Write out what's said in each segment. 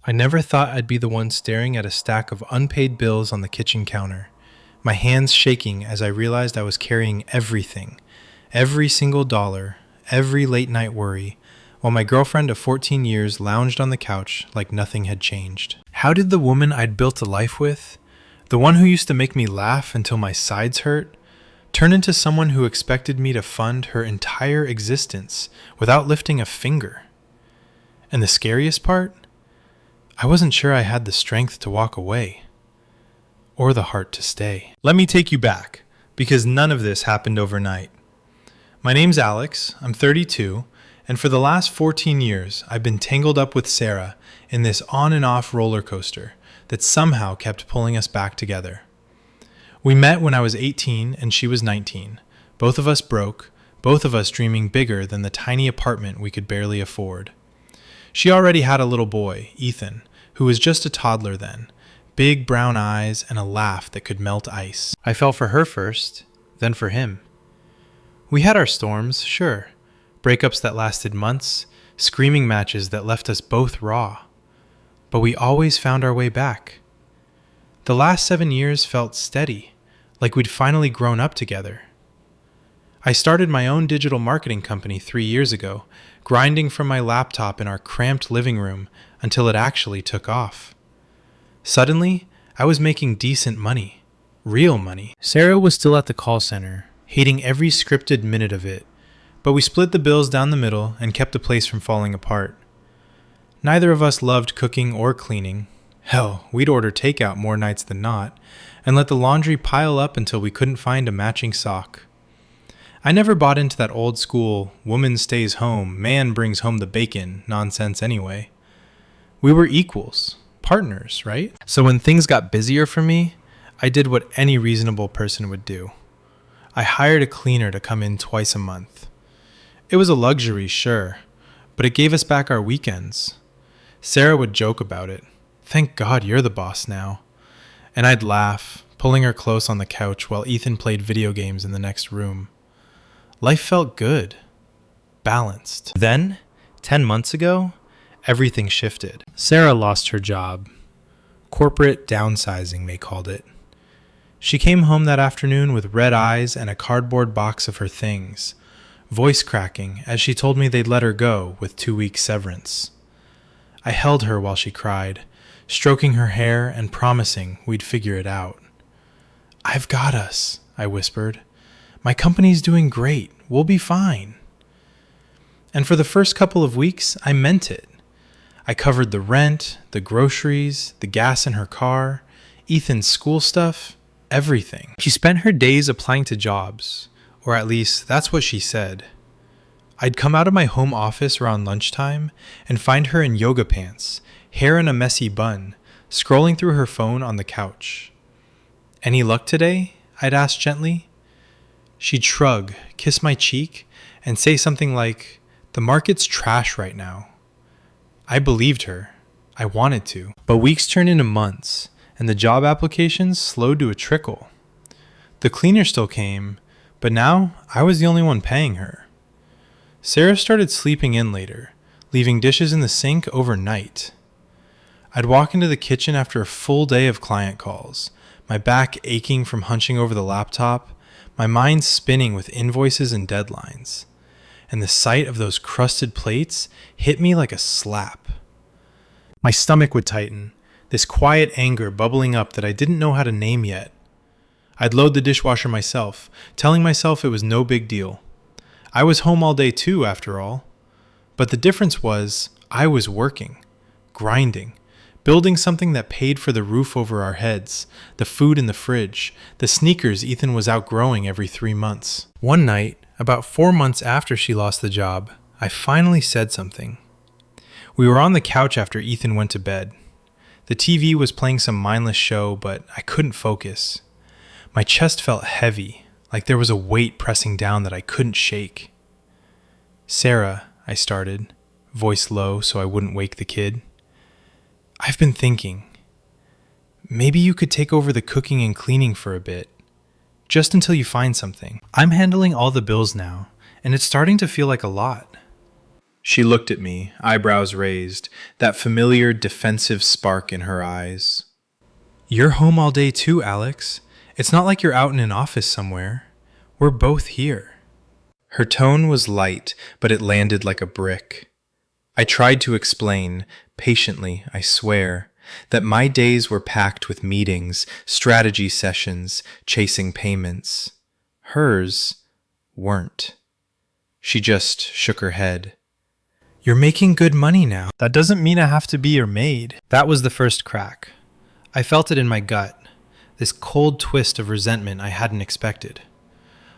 I never thought I'd be the one staring at a stack of unpaid bills on the kitchen counter, my hands shaking as I realized I was carrying everything, every single dollar, every late night worry, while my girlfriend of 14 years lounged on the couch like nothing had changed. How did the woman I'd built a life with, the one who used to make me laugh until my sides hurt, turn into someone who expected me to fund her entire existence without lifting a finger? And the scariest part? I wasn't sure I had the strength to walk away, or the heart to stay. Let me take you back, because none of this happened overnight. My name's Alex, I'm 32, and for the last 14 years, I've been tangled up with Sarah in this on and off roller coaster that somehow kept pulling us back together. We met when I was 18 and she was 19, both of us broke, both of us dreaming bigger than the tiny apartment we could barely afford. She already had a little boy, Ethan, who was just a toddler then, big brown eyes and a laugh that could melt ice. I fell for her first, then for him. We had our storms, sure. Breakups that lasted months, screaming matches that left us both raw. But we always found our way back. The last 7 years felt steady, like we'd finally grown up together. I started my own digital marketing company 3 years ago, grinding from my laptop in our cramped living room until it actually took off. Suddenly, I was making decent money. Real money. Sarah was still at the call center, hating every scripted minute of it, but we split the bills down the middle and kept the place from falling apart. Neither of us loved cooking or cleaning. Hell, we'd order takeout more nights than not, and let the laundry pile up until we couldn't find a matching sock. I never bought into that old school, woman stays home, man brings home the bacon nonsense anyway. We were equals, partners, right? So when things got busier for me, I did what any reasonable person would do. I hired a cleaner to come in twice a month. It was a luxury, sure, but it gave us back our weekends. Sarah would joke about it. Thank God you're the boss now. And I'd laugh, pulling her close on the couch while Ethan played video games in the next room. Life felt good. Balanced. Then, 10 months ago, everything shifted. Sarah lost her job. Corporate downsizing, they called it. She came home that afternoon with red eyes and a cardboard box of her things, voice cracking as she told me they'd let her go with 2 weeks severance. I held her while she cried, stroking her hair and promising we'd figure it out. "I've got us," I whispered. "My company's doing great. We'll be fine." And for the first couple of weeks, I meant it. I covered the rent, the groceries, the gas in her car, Ethan's school stuff, everything. She spent her days applying to jobs, or at least that's what she said. I'd come out of my home office around lunchtime and find her in yoga pants, hair in a messy bun, scrolling through her phone on the couch. "Any luck today?" I'd ask gently. She'd shrug, kiss my cheek, and say something like, "The market's trash right now." I believed her. I wanted to. But weeks turned into months, and the job applications slowed to a trickle. The cleaner still came, but now I was the only one paying her. Sarah started sleeping in later, leaving dishes in the sink overnight. I'd walk into the kitchen after a full day of client calls, my back aching from hunching over the laptop, my mind spinning with invoices and deadlines. And the sight of those crusted plates hit me like a slap. My stomach would tighten, this quiet anger bubbling up that I didn't know how to name yet. I'd load the dishwasher myself, telling myself it was no big deal. I was home all day too, after all. But the difference was, I was working, grinding, building something that paid for the roof over our heads, the food in the fridge, the sneakers Ethan was outgrowing every 3 months. One night, about 4 months after she lost the job, I finally said something. We were on the couch after Ethan went to bed. The TV was playing some mindless show, but I couldn't focus. My chest felt heavy, like there was a weight pressing down that I couldn't shake. "Sarah," I started, voice low so I wouldn't wake the kid. "I've been thinking. Maybe you could take over the cooking and cleaning for a bit. Just until you find something. I'm handling all the bills now, and it's starting to feel like a lot." She looked at me, eyebrows raised, that familiar defensive spark in her eyes. You're home all day too, Alex. It's not like you're out in an office somewhere. We're both here. Her tone was light, but it landed like a brick. I tried to explain, patiently, I swear, that my days were packed with meetings, strategy sessions, chasing payments. Hers weren't. She just shook her head. You're making good money now. That doesn't mean I have to be your maid. That was the first crack. I felt it in my gut, this cold twist of resentment I hadn't expected.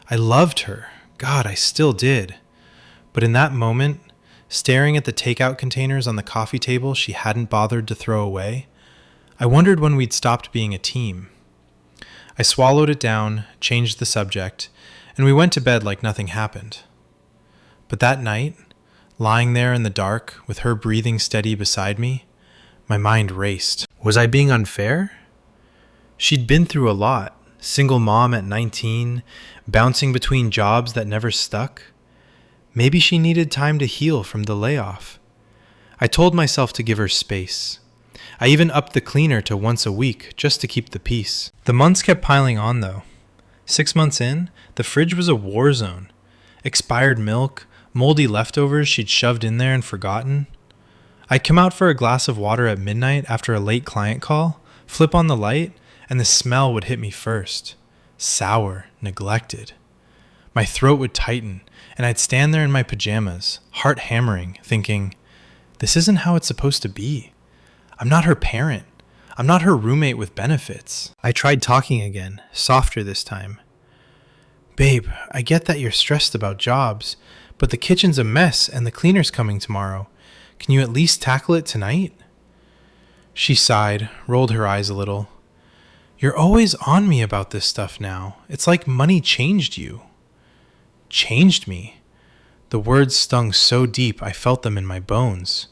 I loved her. God, I still did. But in that moment, staring at the takeout containers on the coffee table she hadn't bothered to throw away, I wondered when we'd stopped being a team. I swallowed it down, changed the subject, and we went to bed like nothing happened. But that night, lying there in the dark with her breathing steady beside me, my mind raced. Was I being unfair? She'd been through a lot. Single mom at 19, bouncing between jobs that never stuck. Maybe she needed time to heal from the layoff. I told myself to give her space. I even upped the cleaner to once a week just to keep the peace. The months kept piling on though. 6 months in, the fridge was a war zone. Expired milk, moldy leftovers she'd shoved in there and forgotten. I'd come out for a glass of water at midnight after a late client call, flip on the light, and the smell would hit me first. Sour, neglected. My throat would tighten, and I'd stand there in my pajamas, heart hammering, thinking, this isn't how it's supposed to be. I'm not her parent. I'm not her roommate with benefits. I tried talking again, softer this time. Babe, I get that you're stressed about jobs, but the kitchen's a mess and the cleaner's coming tomorrow. Can you at least tackle it tonight? She sighed, rolled her eyes a little. You're always on me about this stuff now. It's like money changed you. Changed me? The words stung so deep I felt them in my bones.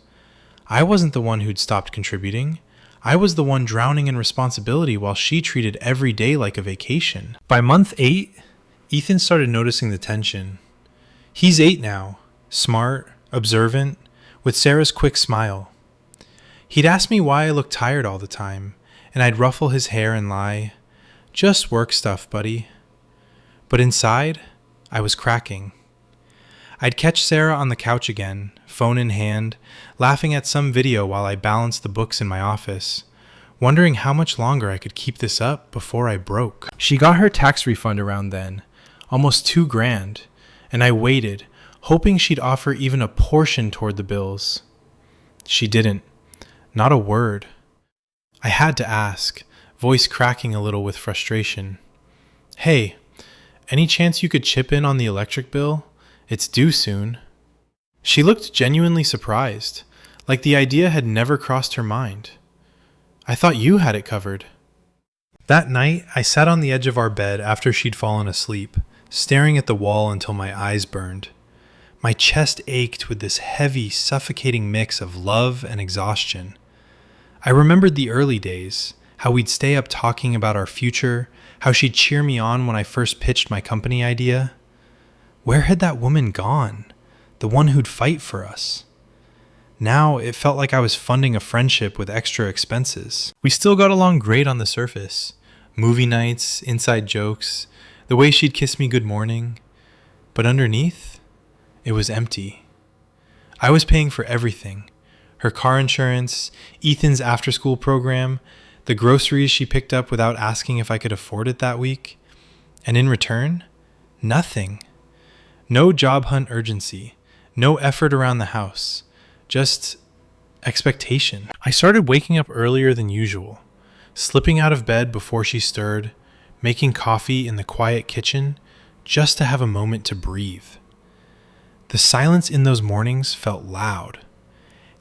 I wasn't the one who'd stopped contributing. I was the one drowning in responsibility while she treated every day like a vacation. By month 8, Ethan started noticing the tension. He's 8 now, smart, observant, with Sarah's quick smile. He'd ask me why I looked tired all the time, and I'd ruffle his hair and lie, just work stuff, buddy. But inside, I was cracking. I'd catch Sarah on the couch again, phone in hand, laughing at some video while I balanced the books in my office, wondering how much longer I could keep this up before I broke. She got her tax refund around then, almost $2,000, and I waited, hoping she'd offer even a portion toward the bills. She didn't. Not a word. I had to ask, voice cracking a little with frustration. Hey, any chance you could chip in on the electric bill? It's due soon. She looked genuinely surprised, like the idea had never crossed her mind. I thought you had it covered. That night, I sat on the edge of our bed after she'd fallen asleep, staring at the wall until my eyes burned. My chest ached with this heavy, suffocating mix of love and exhaustion. I remembered the early days, how we'd stay up talking about our future, how she'd cheer me on when I first pitched my company idea. Where had that woman gone? The one who'd fight for us. Now it felt like I was funding a friendship with extra expenses. We still got along great on the surface. Movie nights, inside jokes, the way she'd kiss me good morning. But underneath, it was empty. I was paying for everything. Her car insurance, Ethan's after-school program, the groceries she picked up without asking if I could afford it that week. And in return, nothing. No job hunt urgency, no effort around the house, just expectation. I started waking up earlier than usual, slipping out of bed before she stirred, making coffee in the quiet kitchen just to have a moment to breathe. The silence in those mornings felt loud,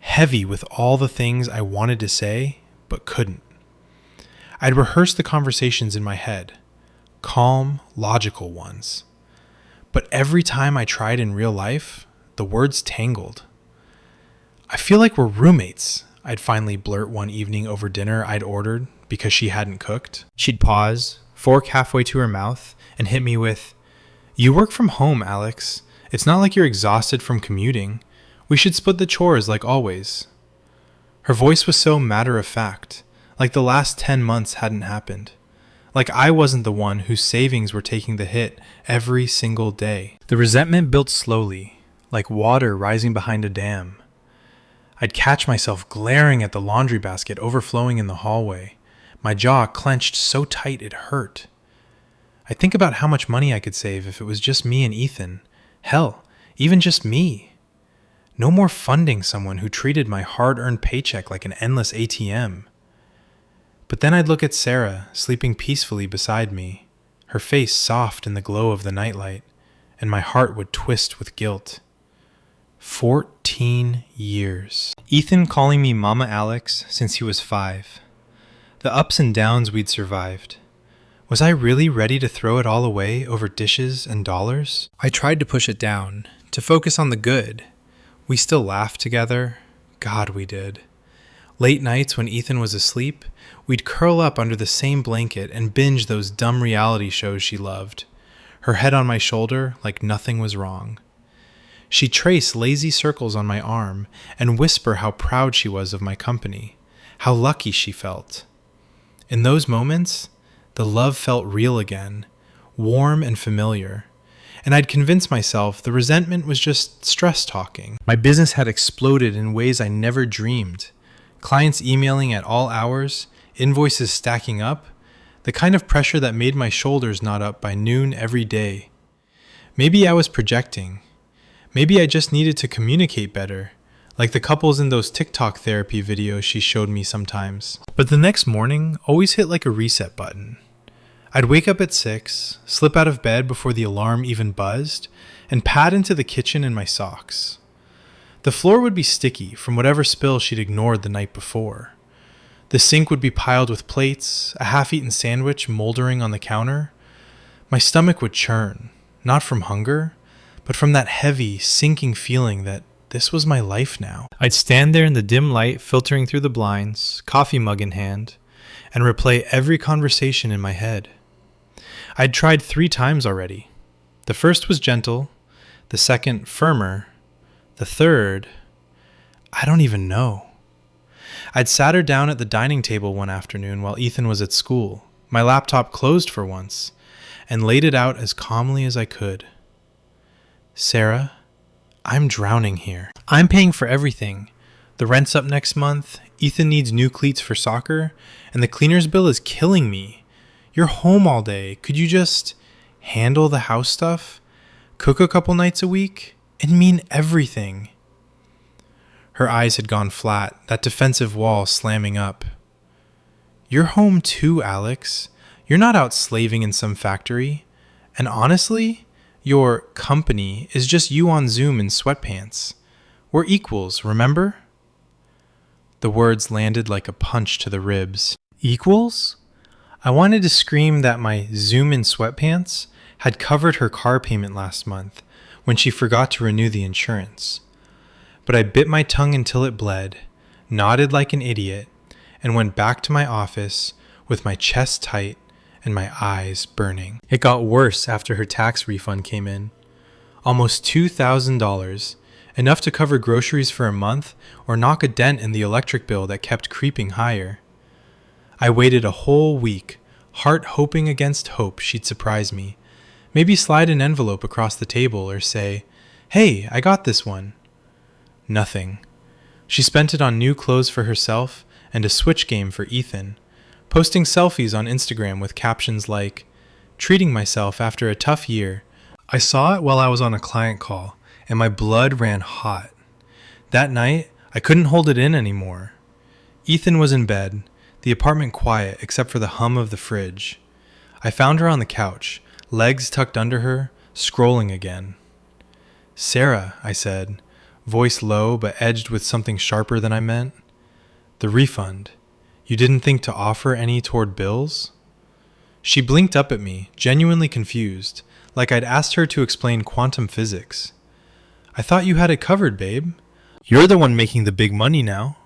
heavy with all the things I wanted to say but couldn't. I'd rehearsed the conversations in my head, calm, logical ones. But every time I tried in real life, the words tangled. I feel like we're roommates, I'd finally blurt one evening over dinner I'd ordered because she hadn't cooked. She'd pause, fork halfway to her mouth, and hit me with, "You work from home, Alex. It's not like you're exhausted from commuting. We should split the chores like always. Her voice was so matter of fact, like the last 10 months hadn't happened. Like I wasn't the one whose savings were taking the hit every single day. The resentment built slowly, like water rising behind a dam. I'd catch myself glaring at the laundry basket overflowing in the hallway, my jaw clenched so tight it hurt. I'd think about how much money I could save if it was just me and Ethan. Hell, even just me. No more funding someone who treated my hard-earned paycheck like an endless ATM. But then I'd look at Sarah, sleeping peacefully beside me, her face soft in the glow of the nightlight, and my heart would twist with guilt. 14 years. Ethan calling me Mama Alex since he was 5. The ups and downs we'd survived. Was I really ready to throw it all away over dishes and dollars? I tried to push it down, to focus on the good. We still laughed together. God, we did. Late nights when Ethan was asleep, we'd curl up under the same blanket and binge those dumb reality shows she loved, her head on my shoulder like nothing was wrong. She'd trace lazy circles on my arm and whisper how proud she was of my company, how lucky she felt. In those moments, the love felt real again, warm and familiar, and I'd convince myself the resentment was just stress talking. My business had exploded in ways I never dreamed. Clients emailing at all hours, invoices stacking up, the kind of pressure that made my shoulders knot up by noon every day. Maybe I was projecting. Maybe I just needed to communicate better, like the couples in those TikTok therapy videos she showed me sometimes. But the next morning always hit like a reset button. I'd wake up at 6, slip out of bed before the alarm even buzzed, and pad into the kitchen in my socks. The floor would be sticky from whatever spill she'd ignored the night before. The sink would be piled with plates, a half-eaten sandwich moldering on the counter. My stomach would churn, not from hunger, but from that heavy, sinking feeling that this was my life now. I'd stand there in the dim light filtering through the blinds, coffee mug in hand, and replay every conversation in my head. I'd tried 3 times already. The first was gentle, the second firmer, the third, I don't even know. I'd sat her down at the dining table one afternoon while Ethan was at school, my laptop closed for once, and laid it out as calmly as I could. Sarah, I'm drowning here. I'm paying for everything. The rent's up next month, Ethan needs new cleats for soccer, and the cleaner's bill is killing me. You're home all day. Could you just handle the house stuff? Cook a couple nights a week? It mean everything. Her eyes had gone flat, that defensive wall slamming up. You're home too, Alex. You're not out slaving in some factory. And honestly, your company is just you on Zoom in sweatpants. We're equals, remember? The words landed like a punch to the ribs. Equals? I wanted to scream that my Zoom in sweatpants had covered her car payment last month when she forgot to renew the insurance. But I bit my tongue until it bled, nodded like an idiot, and went back to my office with my chest tight and my eyes burning. It got worse after her tax refund came in. Almost $2,000, enough to cover groceries for a month or knock a dent in the electric bill that kept creeping higher. I waited a whole week, heart hoping against hope she'd surprise me. Maybe slide an envelope across the table or say, "Hey, I got this one." Nothing. She spent it on new clothes for herself and a Switch game for Ethan, posting selfies on Instagram with captions like, "Treating myself after a tough year." I saw it while I was on a client call, and my blood ran hot. That night, I couldn't hold it in anymore. Ethan was in bed, the apartment quiet except for the hum of the fridge. I found her on the couch, legs tucked under her, scrolling again. "Sarah," I said, voice low but edged with something sharper than I meant. "The refund. You didn't think to offer any toward bills?" She blinked up at me, genuinely confused, like I'd asked her to explain quantum physics. "I thought you had it covered, babe. You're the one making the big money now."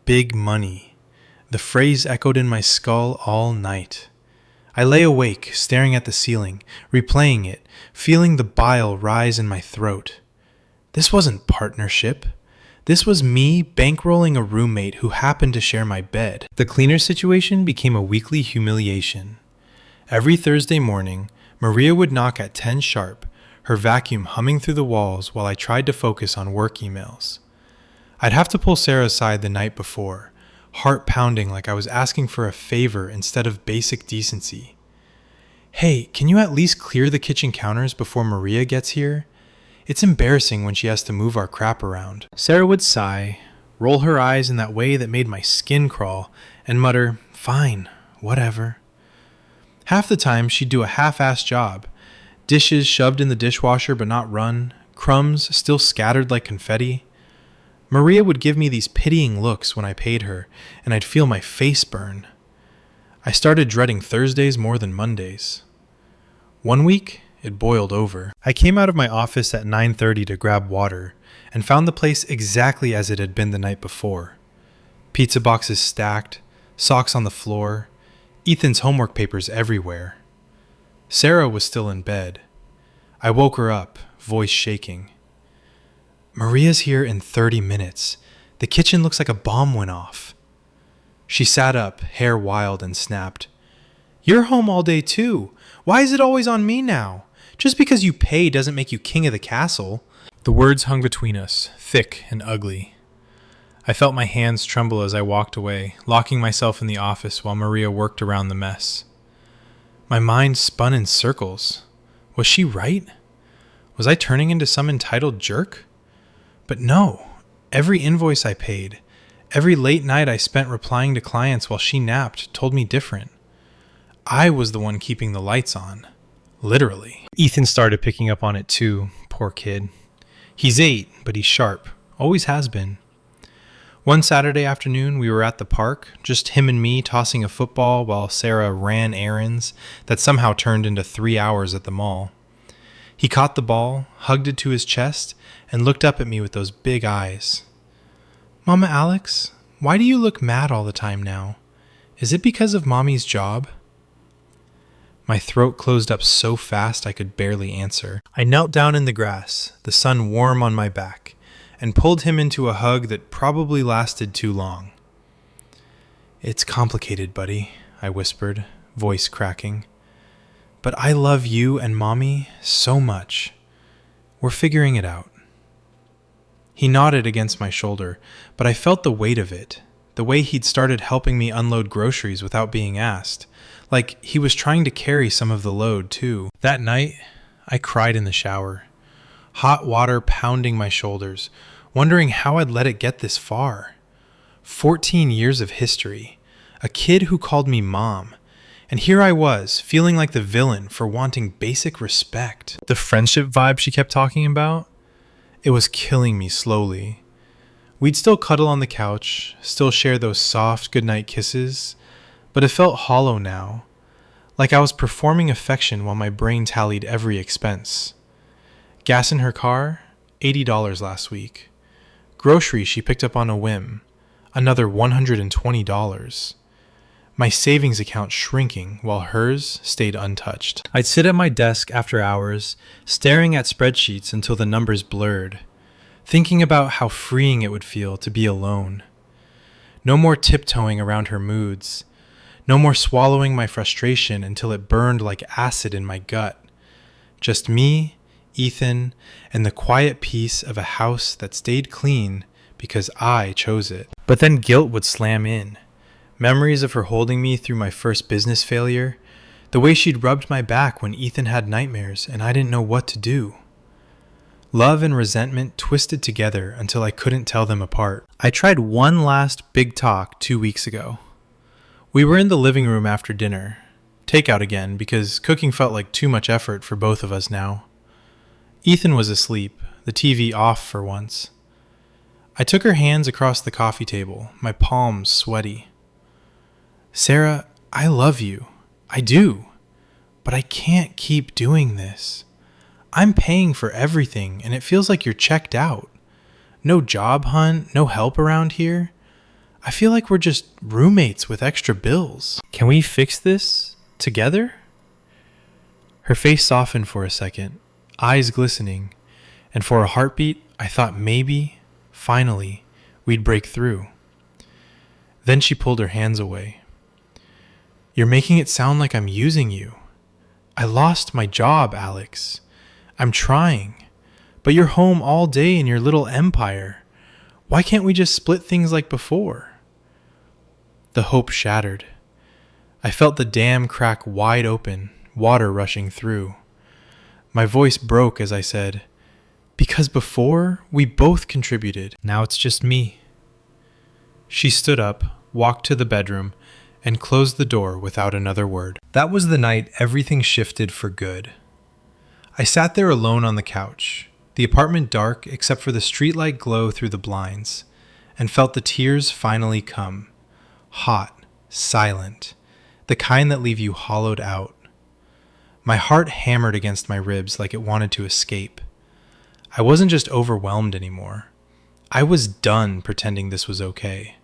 Big money. The phrase echoed in my skull all night. I lay awake, staring at the ceiling, replaying it, feeling the bile rise in my throat. This wasn't partnership. This was me bankrolling a roommate who happened to share my bed. The cleaner situation became a weekly humiliation. Every Thursday morning, Maria would knock at 10 sharp, her vacuum humming through the walls while I tried to focus on work emails. I'd have to pull Sarah aside the night before, heart pounding like I was asking for a favor instead of basic decency. Hey, can you at least clear the kitchen counters before Maria gets here? It's embarrassing when she has to move our crap around. Sarah would sigh, roll her eyes in that way that made my skin crawl, and mutter, "Fine, whatever." Half the time, she'd do a half-assed job. Dishes shoved in the dishwasher but not run, crumbs still scattered like confetti. Maria would give me these pitying looks when I paid her, and I'd feel my face burn. I started dreading Thursdays more than Mondays. One week, it boiled over. I came out of my office at 9:30 to grab water and found the place exactly as it had been the night before. Pizza boxes stacked, socks on the floor, Ethan's homework papers everywhere. Sarah was still in bed. I woke her up, voice shaking. "Maria's here in 30 minutes. The kitchen looks like a bomb went off." She sat up, hair wild, and snapped, "You're home all day too. Why is it always on me now? Just because you pay doesn't make you king of the castle." The words hung between us, thick and ugly. I felt my hands tremble as I walked away, locking myself in the office while Maria worked around the mess. My mind spun in circles. Was she right? Was I turning into some entitled jerk? But no. Every invoice I paid, every late night I spent replying to clients while she napped told me different. I was the one keeping the lights on. Literally. Ethan started picking up on it too, poor kid. He's 8, but he's sharp. Always has been. One Saturday afternoon, we were at the park, just him and me tossing a football while Sarah ran errands that somehow turned into 3 hours at the mall. He caught the ball, hugged it to his chest, and looked up at me with those big eyes. "Mama Alex, why do you look mad all the time now? Is it because of Mommy's job?" My throat closed up so fast I could barely answer. I knelt down in the grass, the sun warm on my back, and pulled him into a hug that probably lasted too long. "It's complicated, buddy," I whispered, voice cracking. "But I love you and Mommy so much. We're figuring it out." He nodded against my shoulder, but I felt the weight of it, the way he'd started helping me unload groceries without being asked, like he was trying to carry some of the load too. That night, I cried in the shower, hot water pounding my shoulders, wondering how I'd let it get this far. 14 years of history, a kid who called me mom, and here I was, feeling like the villain for wanting basic respect. The friendship vibe she kept talking about, it was killing me slowly. We'd still cuddle on the couch, still share those soft goodnight kisses, but it felt hollow now, like I was performing affection while my brain tallied every expense. Gas in her car, $80 last week. Groceries she picked up on a whim, another $120. My savings account shrinking while hers stayed untouched. I'd sit at my desk after hours, staring at spreadsheets until the numbers blurred, thinking about how freeing it would feel to be alone. No more tiptoeing around her moods. No more swallowing my frustration until it burned like acid in my gut. Just me, Ethan, and the quiet peace of a house that stayed clean because I chose it. But then guilt would slam in. Memories of her holding me through my first business failure, the way she'd rubbed my back when Ethan had nightmares and I didn't know what to do. Love and resentment twisted together until I couldn't tell them apart. I tried one last big talk 2 weeks ago. We were in the living room after dinner. Takeout again, because cooking felt like too much effort for both of us now. Ethan was asleep, the TV off for once. I took her hands across the coffee table, my palms sweaty. "Sarah, I love you. I do. But I can't keep doing this. I'm paying for everything, and it feels like you're checked out. No job hunt, no help around here. I feel like we're just roommates with extra bills. Can we fix this together?" Her face softened for a second, eyes glistening, and for a heartbeat, I thought maybe, finally, we'd break through. Then she pulled her hands away. "You're making it sound like I'm using you. I lost my job, Alex. I'm trying. But you're home all day in your little empire. Why can't we just split things like before?" The hope shattered. I felt the dam crack wide open, water rushing through. My voice broke as I said, "Because before, we both contributed. Now it's just me." She stood up, walked to the bedroom, and closed the door without another word. That was the night everything shifted for good. I sat there alone on the couch, the apartment dark except for the streetlight glow through the blinds, and felt the tears finally come. Hot, silent, the kind that leave you hollowed out. My heart hammered against my ribs like it wanted to escape. I wasn't just overwhelmed anymore. I was done pretending this was okay.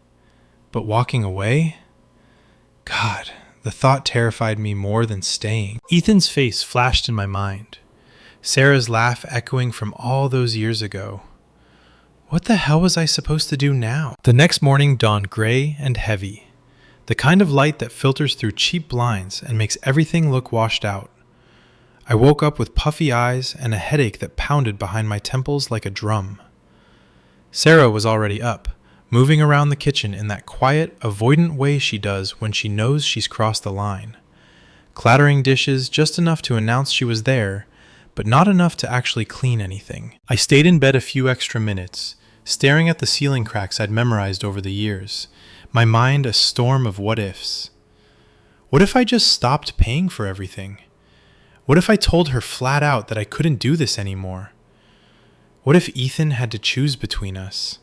But walking away? God, the thought terrified me more than staying. Ethan's face flashed in my mind. Sarah's laugh echoing from all those years ago. What the hell was I supposed to do now? The next morning dawned gray and heavy. The kind of light that filters through cheap blinds and makes everything look washed out. I woke up with puffy eyes and a headache that pounded behind my temples like a drum. Sarah was already up, moving around the kitchen in that quiet, avoidant way she does when she knows she's crossed the line. Clattering dishes just enough to announce she was there, but not enough to actually clean anything. I stayed in bed a few extra minutes, staring at the ceiling cracks I'd memorized over the years, my mind a storm of what-ifs. What if I just stopped paying for everything? What if I told her flat out that I couldn't do this anymore? What if Ethan had to choose between us?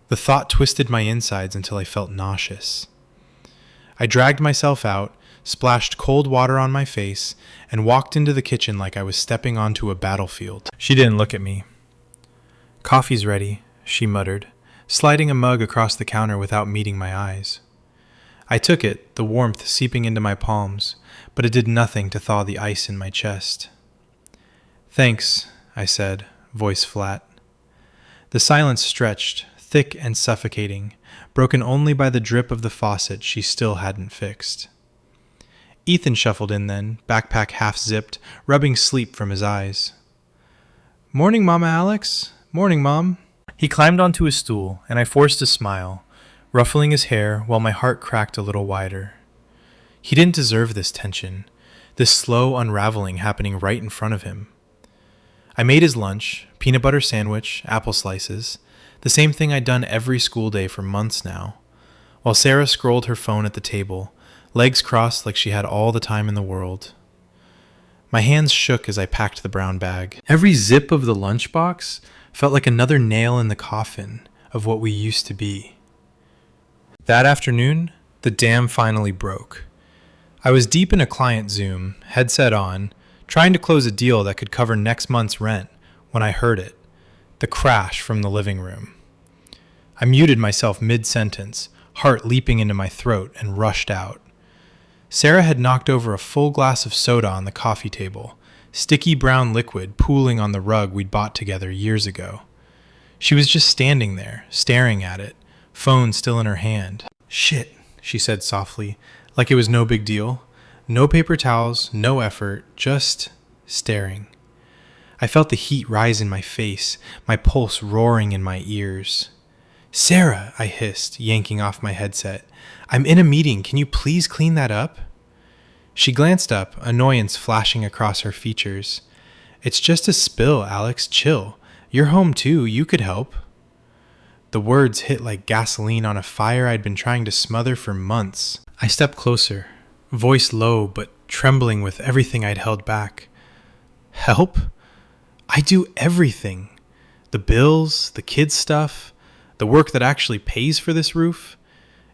The thought twisted my insides until I felt nauseous. I dragged myself out, splashed cold water on my face, and walked into the kitchen like I was stepping onto a battlefield. She didn't look at me. "Coffee's ready," she muttered, sliding a mug across the counter without meeting my eyes. I took it, the warmth seeping into my palms, but it did nothing to thaw the ice in my chest. "Thanks," I said, voice flat. The silence stretched, thick and suffocating, broken only by the drip of the faucet she still hadn't fixed. Ethan shuffled in then, backpack half-zipped, rubbing sleep from his eyes. "Morning, Mama Alex. Morning, Mom." He climbed onto his stool, and I forced a smile, ruffling his hair while my heart cracked a little wider. He didn't deserve this tension, this slow unraveling happening right in front of him. I made his lunch, peanut butter sandwich, apple slices, the same thing I'd done every school day for months now, while Sarah scrolled her phone at the table, legs crossed like she had all the time in the world. My hands shook as I packed the brown bag. Every zip of the lunchbox felt like another nail in the coffin of what we used to be. That afternoon, the dam finally broke. I was deep in a client Zoom, headset on, trying to close a deal that could cover next month's rent when I heard it, the crash from the living room. I muted myself mid-sentence, heart leaping into my throat, and rushed out. Sarah had knocked over a full glass of soda on the coffee table, sticky brown liquid pooling on the rug we'd bought together years ago. She was just standing there, staring at it, phone still in her hand. "Shit," she said softly, like it was no big deal. No paper towels, no effort, just staring. I felt the heat rise in my face, my pulse roaring in my ears. "Sarah," I hissed, yanking off my headset. "I'm in a meeting. Can you please clean that up?" She glanced up, annoyance flashing across her features. "It's just a spill, Alex. Chill. You're home too. You could help." The words hit like gasoline on a fire I'd been trying to smother for months. I stepped closer, voice low but trembling with everything I'd held back. "Help? I do everything. The bills, the kids' stuff, the work that actually pays for this roof.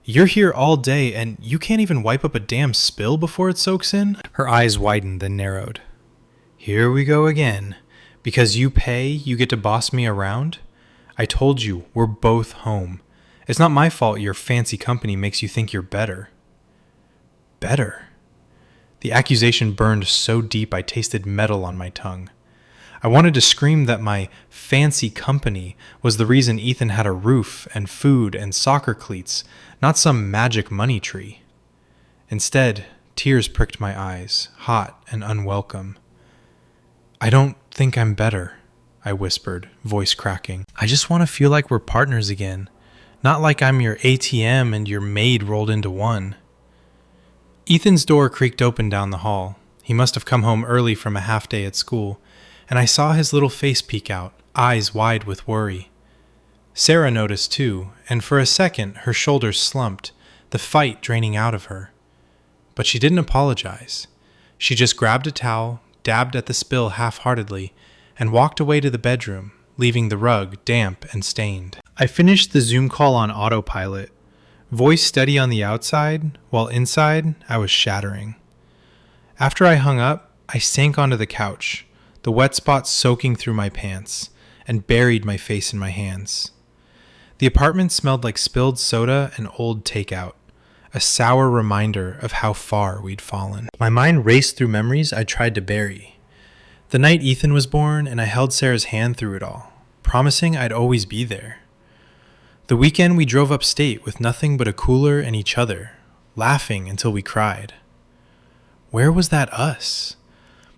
You're here all day and you can't even wipe up a damn spill before it soaks in?" Her eyes widened then narrowed. "Here we go again. Because you pay, you get to boss me around? I told you, we're both home. It's not my fault your fancy company makes you think you're better." Better? The accusation burned so deep I tasted metal on my tongue. I wanted to scream that my fancy company was the reason Ethan had a roof and food and soccer cleats, not some magic money tree. Instead, tears pricked my eyes, hot and unwelcome. "I don't think I'm better," I whispered, voice cracking. "I just want to feel like we're partners again, not like I'm your ATM and your maid rolled into one." Ethan's door creaked open down the hall. He must have come home early from a half day at school, and I saw his little face peek out, eyes wide with worry. Sarah noticed too, and for a second her shoulders slumped, the fight draining out of her. But she didn't apologize. She just grabbed a towel, dabbed at the spill half-heartedly, and walked away to the bedroom, leaving the rug damp and stained. I finished the Zoom call on autopilot, voice steady on the outside, while inside I was shattering. After I hung up, I sank onto the couch, the wet spots soaking through my pants, and buried my face in my hands. The apartment smelled like spilled soda and old takeout, a sour reminder of how far we'd fallen. My mind raced through memories I tried to bury. The night Ethan was born, and I held Sarah's hand through it all, promising I'd always be there. The weekend we drove upstate with nothing but a cooler and each other, laughing until we cried. Where was that us?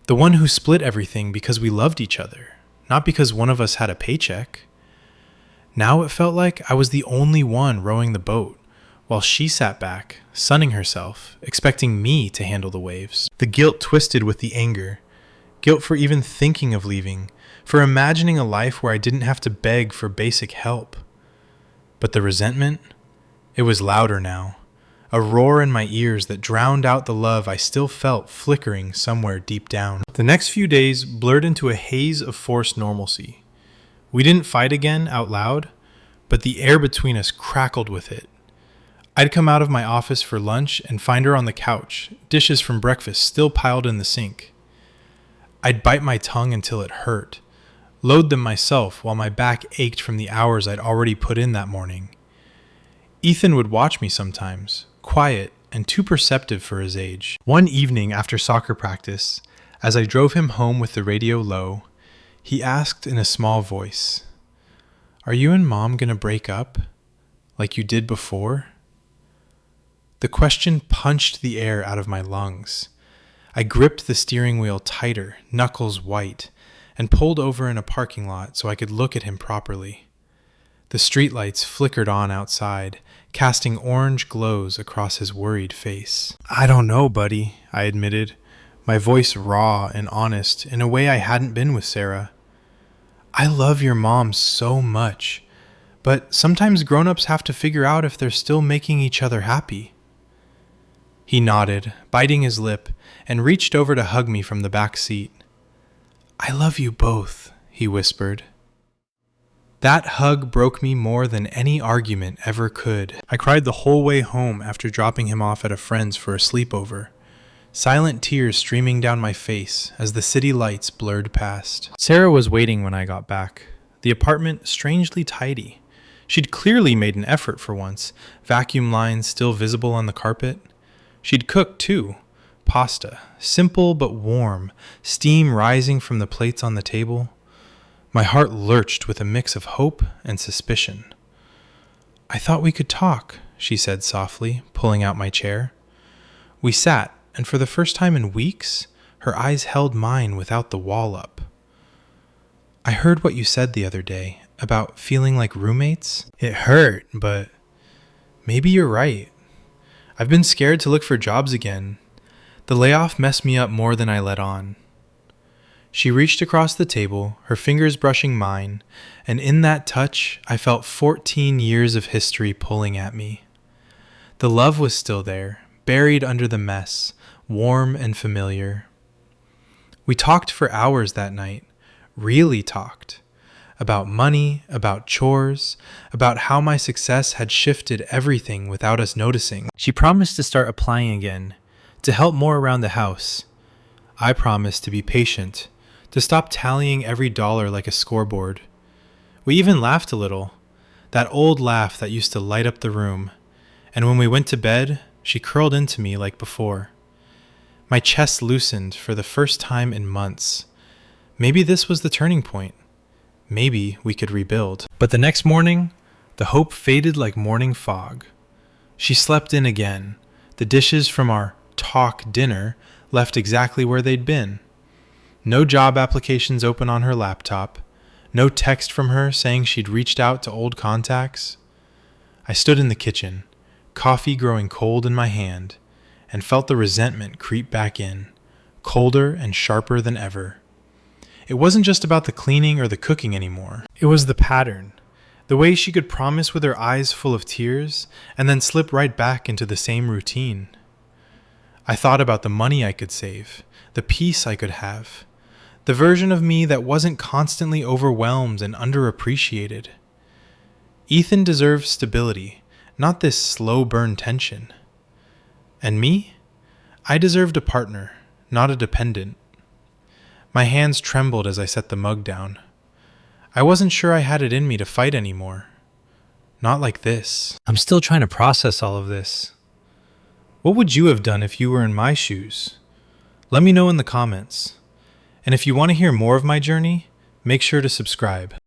The one who split everything because we loved each other, not because one of us had a paycheck. Now it felt like I was the only one rowing the boat, while she sat back, sunning herself, expecting me to handle the waves. The guilt twisted with the anger. Guilt for even thinking of leaving, for imagining a life where I didn't have to beg for basic help. But the resentment? It was louder now, a roar in my ears that drowned out the love I still felt flickering somewhere deep down. The next few days blurred into a haze of forced normalcy. We didn't fight again out loud, but the air between us crackled with it. I'd come out of my office for lunch and find her on the couch, dishes from breakfast still piled in the sink. I'd bite my tongue until it hurt, load them myself while my back ached from the hours I'd already put in that morning. Ethan would watch me sometimes, quiet and too perceptive for his age. One evening after soccer practice, as I drove him home with the radio low, he asked in a small voice, "Are you and Mom gonna break up? Like you did before?" The question punched the air out of my lungs. I gripped the steering wheel tighter, knuckles white, and pulled over in a parking lot so I could look at him properly. The streetlights flickered on outside, casting orange glows across his worried face. "I don't know, buddy," I admitted, my voice raw and honest in a way I hadn't been with Sarah. "I love your mom so much, but sometimes grown-ups have to figure out if they're still making each other happy." He nodded, biting his lip, and reached over to hug me from the back seat. "I love you both," he whispered. That hug broke me more than any argument ever could. I cried the whole way home after dropping him off at a friend's for a sleepover, silent tears streaming down my face as the city lights blurred past. Sarah was waiting when I got back, the apartment strangely tidy. She'd clearly made an effort for once, vacuum lines still visible on the carpet. She'd cooked too, pasta, simple but warm, steam rising from the plates on the table. My heart lurched with a mix of hope and suspicion. "I thought we could talk," she said softly, pulling out my chair. We sat, and for the first time in weeks, her eyes held mine without the wall up. "I heard what you said the other day about feeling like roommates. It hurt, but maybe you're right. I've been scared to look for jobs again. The layoff messed me up more than I let on." She reached across the table, her fingers brushing mine, and in that touch, I felt 14 years of history pulling at me. The love was still there, buried under the mess, warm and familiar. We talked for hours that night, really talked. About money, about chores, about how my success had shifted everything without us noticing. She promised to start applying again, to help more around the house. I promised to be patient, to stop tallying every dollar like a scoreboard. We even laughed a little, that old laugh that used to light up the room, and when we went to bed, she curled into me like before. My chest loosened for the first time in months. Maybe this was the turning point. Maybe we could rebuild. But the next morning, the hope faded like morning fog. She slept in again. The dishes from our talk dinner left exactly where they'd been. No job applications open on her laptop. No text from her saying she'd reached out to old contacts. I stood in the kitchen, coffee growing cold in my hand, and felt the resentment creep back in, colder and sharper than ever. It wasn't just about the cleaning or the cooking anymore. It was the pattern. The way she could promise with her eyes full of tears and then slip right back into the same routine. I thought about the money I could save, the peace I could have, the version of me that wasn't constantly overwhelmed and underappreciated. Ethan deserved stability, not this slow burn tension. And me? I deserved a partner, not a dependent. My hands trembled as I set the mug down. I wasn't sure I had it in me to fight anymore. Not like this. I'm still trying to process all of this. What would you have done if you were in my shoes? Let me know in the comments. And if you want to hear more of my journey, make sure to subscribe.